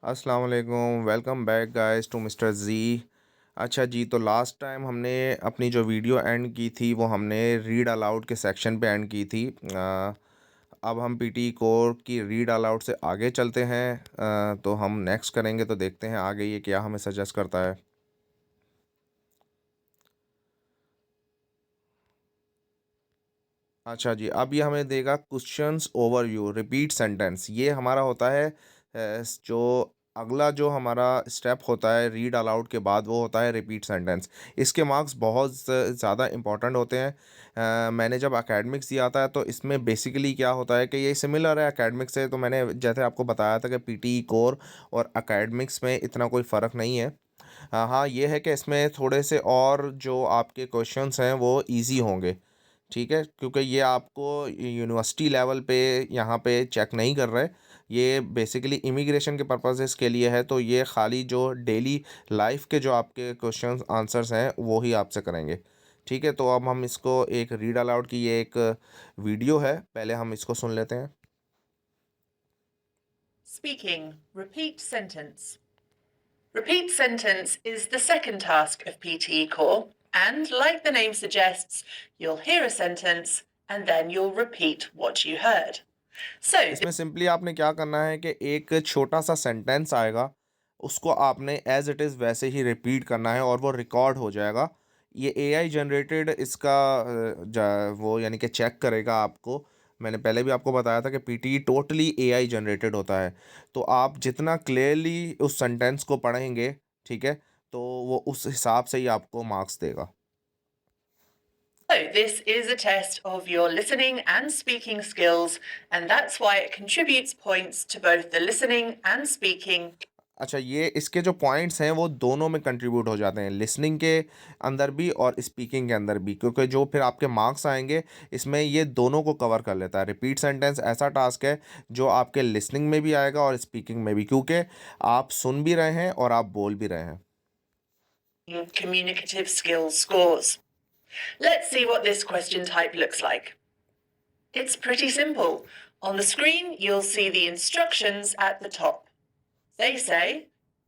अस्सलाम वालेकुम, welcome back guys to mister Z. अच्छा जी, तो लास्ट टाइम हमने अपनी जो वीडियो एंड की थी वो हमने रीड अलाउड के सेक्शन पे एंड की थी। अब हम पीटी कोर की रीड अलाउड से आगे चलते हैं। तो हम नेक्स्ट करेंगे, तो देखते हैं आगे ये क्या हमें सजेस्ट करता है। अच्छा जी, अब ये हमें देगा क्वेश्चंस ओवरव्यू रिपीट सेंटेंस। ये हमारा होता है जो अगला जो हमारा स्टेप होता है रीड अलाउड के बाद, वो होता है रिपीट सेंटेंस। इसके मार्क्स बहुत ज़्यादा इंपॉर्टेंट होते हैं। मैंने जब एकेडमिक्स दिया था तो इसमें बेसिकली क्या होता है कि ये सिमिलर है एकेडमिक्स से। तो मैंने जैसे आपको बताया था कि पीटी कोर और एकेडमिक्स में इतना कोई फ़र्क नहीं है। हाँ, ये है कि इसमें थोड़े से और जो आपके क्वेश्चंस हैं वो इजी होंगे। ठीक है, क्योंकि ये आपको यूनिवर्सिटी लेवल पे यहाँ पे चेक नहीं कर रहे। ये बेसिकली इमिग्रेशन के पर्पसेस के लिए है, तो ये खाली जो डेली लाइफ के जो आपके क्वेश्चंस आंसर्स हैं वो ही आपसे करेंगे। ठीक है, तो अब हम इसको एक रीड अलाउड की ये एक वीडियो है, पहले हम इसको सुन लेते हैं। Speaking. Repeat sentence. Repeat sentence is the second task of PTE Core, and like the name suggests, you'll hear a sentence and then you'll repeat what you heard. So, इसमें सिंपली आपने क्या करना है कि एक छोटा सा सेंटेंस आएगा, उसको आपने एज इट इज़ वैसे ही रिपीट करना है और वो रिकॉर्ड हो जाएगा। ये एआई जनरेटेड इसका वो यानी कि चेक करेगा आपको। मैंने पहले भी आपको बताया था कि पीटी टोटली एआई जनरेटेड होता है। तो आप जितना क्लियरली उस सेंटेंस को पढ़ेंगे, ठीक है, तो वो उस हिसाब से ही आपको मार्क्स देगा। this is a test of your listening and speaking skills, and that's why it contributes points to both the listening and speaking. अच्छा, ये इसके जो पॉइंट्स हैं वो दोनों में कंट्रीब्यूट हो जाते हैं, लिसनिंग के अंदर भी और स्पीकिंग के अंदर भी, क्योंकि जो फिर आपके मार्क्स आएंगे इसमें ये दोनों को कवर कर लेता है। रिपीट सेंटेंस ऐसा टास्क है जो आपके लिसनिंग में भी आएगा और स्पीकिंग में भी, क्योंकि आप सुन भी रहे हैं और आप बोल भी रहे हैं। Communicative skills scores. Let's see what this question type looks like. It's pretty simple. On the screen, you'll see the instructions at the top. They say,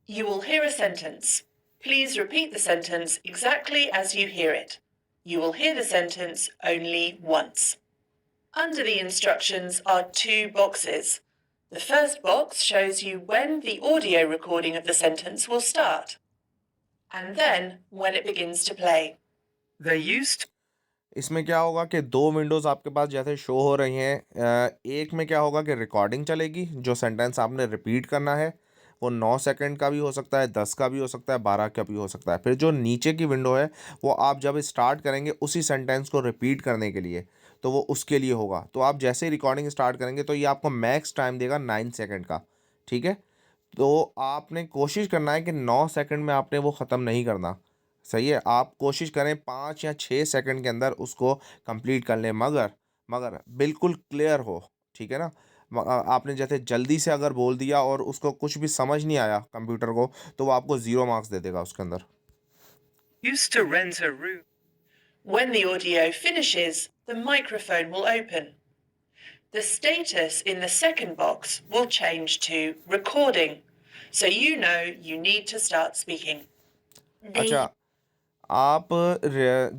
you will hear a sentence. Please repeat the sentence exactly as you hear it. You will hear the sentence only once. Under the instructions are two boxes. The first box shows you when the audio recording of the sentence will start, and then when it begins to play. They used इसमें क्या होगा कि दो Windows आपके पास जैसे show हो रही हैं। एक में क्या होगा कि रिकॉर्डिंग चलेगी, जो सेंटेंस आपने रिपीट करना है वो 9 सेकंड का भी हो सकता है, 10 का भी हो सकता है, 12 का भी हो सकता है। फिर जो नीचे की विंडो है वो आप जब स्टार्ट करेंगे उसी सेंटेंस को रिपीट करने के लिए, तो वो उसके लिए होगा। तो आप जैसे ही रिकॉर्डिंग स्टार्ट करेंगे तो ये आपको मैक्स टाइम देगा 9 सेकंड का। ठीक है, तो आपने कोशिश करना है कि 9 सेकंड में आपने वो ख़त्म नहीं करना। सही है, आप कोशिश करें 5 या 6 सेकंड के अंदर उसको कंप्लीट कर लें, मगर मगर बिल्कुल क्लियर हो। ठीक है ना? आपने जैसे जल्दी से अगर बोल दिया और उसको कुछ भी समझ नहीं आया कंप्यूटर को, तो वो आपको 0 मार्क्स दे देगा उसके अंदर। used to rent a room. When the audio finishes, the microphone will open. The status in the second box will change to recording, so you know you need to start speaking. अच्छा, आप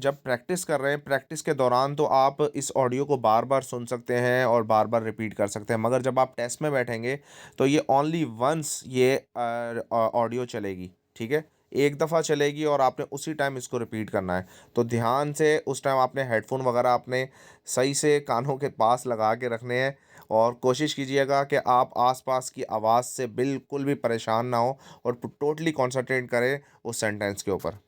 जब practice कर रहे हैं, practice के दौरान तो आप इस ऑडियो को बार-बार सुन सकते हैं और बार-बार रिपीट कर सकते हैं, मगर जब आप टेस्ट में बैठेंगे तो ये ओनली वंस ये ऑडियो चलेगी। ठीक है? एक दफ़ा चलेगी और आपने उसी टाइम इसको रिपीट करना है। तो ध्यान से उस टाइम आपने हेडफ़ोन वगैरह आपने सही से कानों के पास लगा के रखने हैं और कोशिश कीजिएगा कि आप आस-पास की आवाज़ से बिल्कुल भी परेशान ना हों और टोटली कॉन्संट्रेट करें उस सेंटेंस के ऊपर।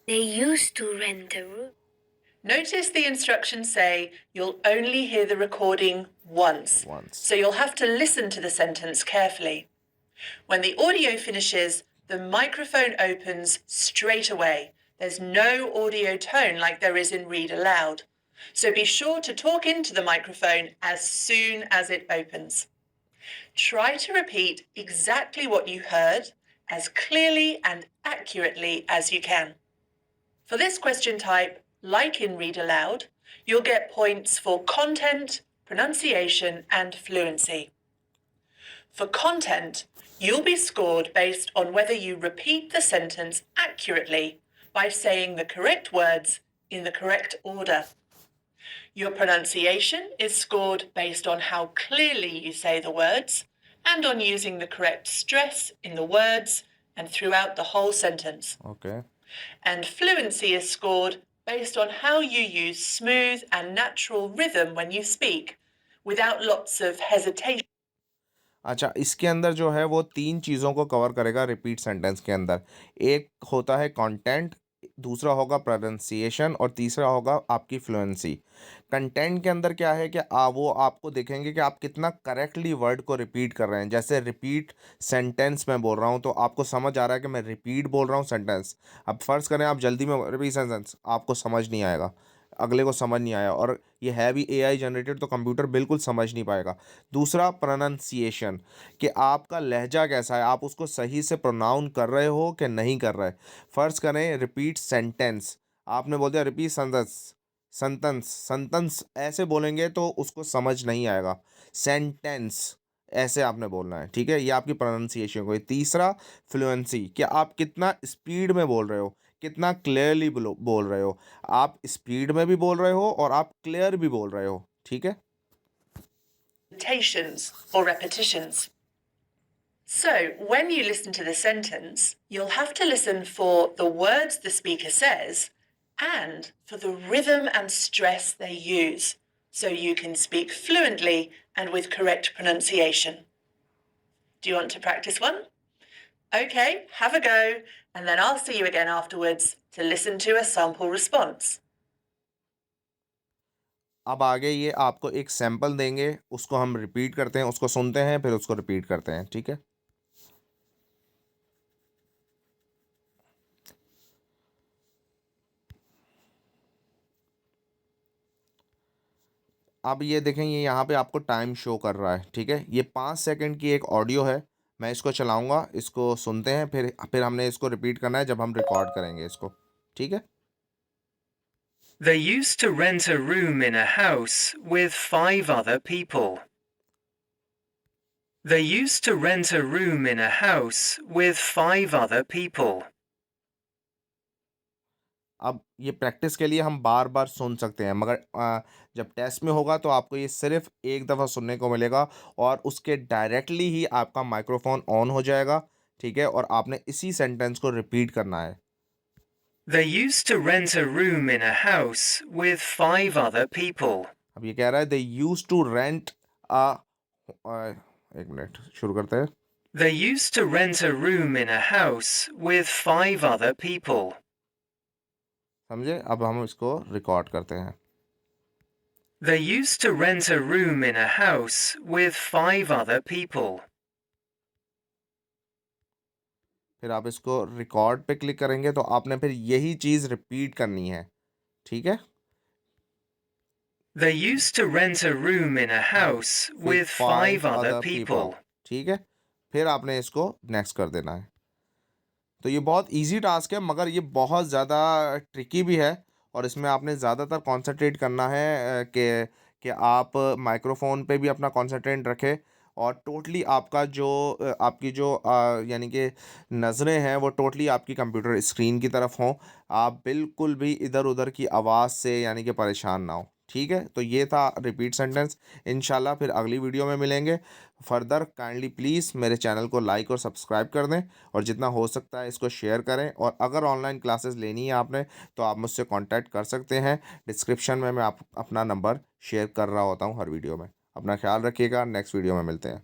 They used to rent a room. Notice the instructions say you'll only hear the recording once, Once. so you'll have to listen to the sentence carefully. When the audio finishes, the microphone opens straight away. There's no audio tone like there is in Read Aloud. So be sure to talk into the microphone as soon as it opens. Try to repeat exactly what you heard as clearly and accurately as you can. For this question type, like in Read Aloud, you'll get points for content, pronunciation, and fluency. For content, you'll be scored based on whether you repeat the sentence accurately by saying the correct words in the correct order. Your pronunciation is scored based on how clearly you say the words and on using the correct stress in the words and throughout the whole sentence. Okay. And fluency is scored based on how you use smooth and natural rhythm when you speak, without lots of hesitation. अच्छा, इसके अंदर जो है वो 3 चीज़ों को cover करेगा repeat sentence के अंदर। एक होता है कंटेंट, दूसरा होगा प्रोनंसिएशन और तीसरा होगा आपकी फ्लुएंसी। कंटेंट के अंदर क्या है कि वो आपको देखेंगे कि आप कितना करेक्टली वर्ड को रिपीट कर रहे हैं। जैसे रिपीट सेंटेंस मैं बोल रहा हूँ तो आपको समझ आ रहा है कि मैं रिपीट बोल रहा हूँ सेंटेंस। अब फ़र्ज़ करें आप जल्दी में रिपीट सेंटेंस, आपको समझ नहीं आएगा, अगले को समझ नहीं आया और ये है भी एआई जनरेटेड तो कंप्यूटर बिल्कुल समझ नहीं पाएगा। दूसरा प्रोनंसिएशन, कि आपका लहजा कैसा है, आप उसको सही से प्रोनाउन कर रहे हो कि नहीं कर रहे। फ़र्ज़ करें रिपीट सेंटेंस, आपने बोल दिया रिपीट सेंटेंस, सेंटेंस ऐसे बोलेंगे तो उसको समझ नहीं आएगा। सेंटेंस ऐसे आपने बोलना है, ठीक है? ये आपकी प्रोनंसिएशन हुई। तीसरा फ्लुएंसी, कि आप कितना स्पीड में बोल रहे हो, कितना क्लियरली बोल रहे हो। आप स्पीड में भी बोल रहे हो और आप क्लियर भी बोल रहे हो, ठीक है? Or repetitions. So, when you listen to the sentence, you'll have to listen for the words the speaker says and for the rhythm and stress they use, so you can speak fluently and with correct pronunciation. Do you want to practice one? Okay, have a go, and then I'll see you again afterwards to listen to a sample response. अब आगे ये आपको एक sample देंगे, उसको हम repeat करते हैं, उसको सुनते हैं, फिर उसको रिपीट करते हैं, ठीक है? अब ये देखें, ये यहाँ पे आपको टाइम शो कर रहा है, ठीक है? ये 5 सेकंड की एक ऑडियो है, मैं इसको चलाऊँगा, इसको सुनते हैं, फिर हमने इसको रिपीट करना है जब हम रिकॉर्ड करेंगे इसको, ठीक है? They used to rent a room in a house with 5 other people. They used to rent a room in a house with 5 other people. अब ये प्रैक्टिस के लिए हम बार-बार सुन सकते हैं, मगर जब टेस्ट में होगा तो आपको ये सिर्फ़ एक दफ़ा सुनने को मिलेगा और उसके डायरेक्टली ही आपका माइक्रोफ़ोन ऑन हो जाएगा, ठीक है? और आपने इसी सेंटेंस को रिपीट करना है। They used to rent a room in a house with 5 other people. अब ये कह रहा है दे यूज्ड टू रेंट एक मिनट शुरू करते हैं। They used to rent a room in a house with 5 other people. समझे? अब हम इसको रिकॉर्ड करते हैं। They used to rent a room in a house with 5 other people. फिर आप इसको रिकॉर्ड पे क्लिक करेंगे तो आपने फिर यही चीज़ रिपीट करनी है, ठीक है? They used to rent a room in a house with 5 other people. ठीक है? फिर आपने इसको नेक्स्ट कर देना है। तो ये बहुत ईज़ी टास्क है, मगर ये बहुत ज़्यादा ट्रिकी भी है और इसमें आपने ज़्यादातर कॉन्संट्रेट करना है कि आप माइक्रोफ़ोन पे भी अपना कॉन्संट्रेट रखें और टोटली आपका जो आपकी जो यानी कि नज़रें हैं वो टोटली आपकी कंप्यूटर स्क्रीन की तरफ हों। आप बिल्कुल भी इधर-उधर की आवाज़ से यानी कि परेशान ना हों, ठीक है? तो ये था रिपीट सेंटेंस। इंशाल्लाह फिर अगली वीडियो में मिलेंगे। फर्दर काइंडली प्लीज़ मेरे चैनल को लाइक और सब्सक्राइब कर दें और जितना हो सकता है इसको शेयर करें और अगर ऑनलाइन क्लासेस लेनी है आपने तो आप मुझसे कांटेक्ट कर सकते हैं। डिस्क्रिप्शन में मैं अपना नंबर शेयर कर रहा होता हूँ हर वीडियो में। अपना ख्याल रखिएगा, नेक्स्ट वीडियो में मिलते हैं।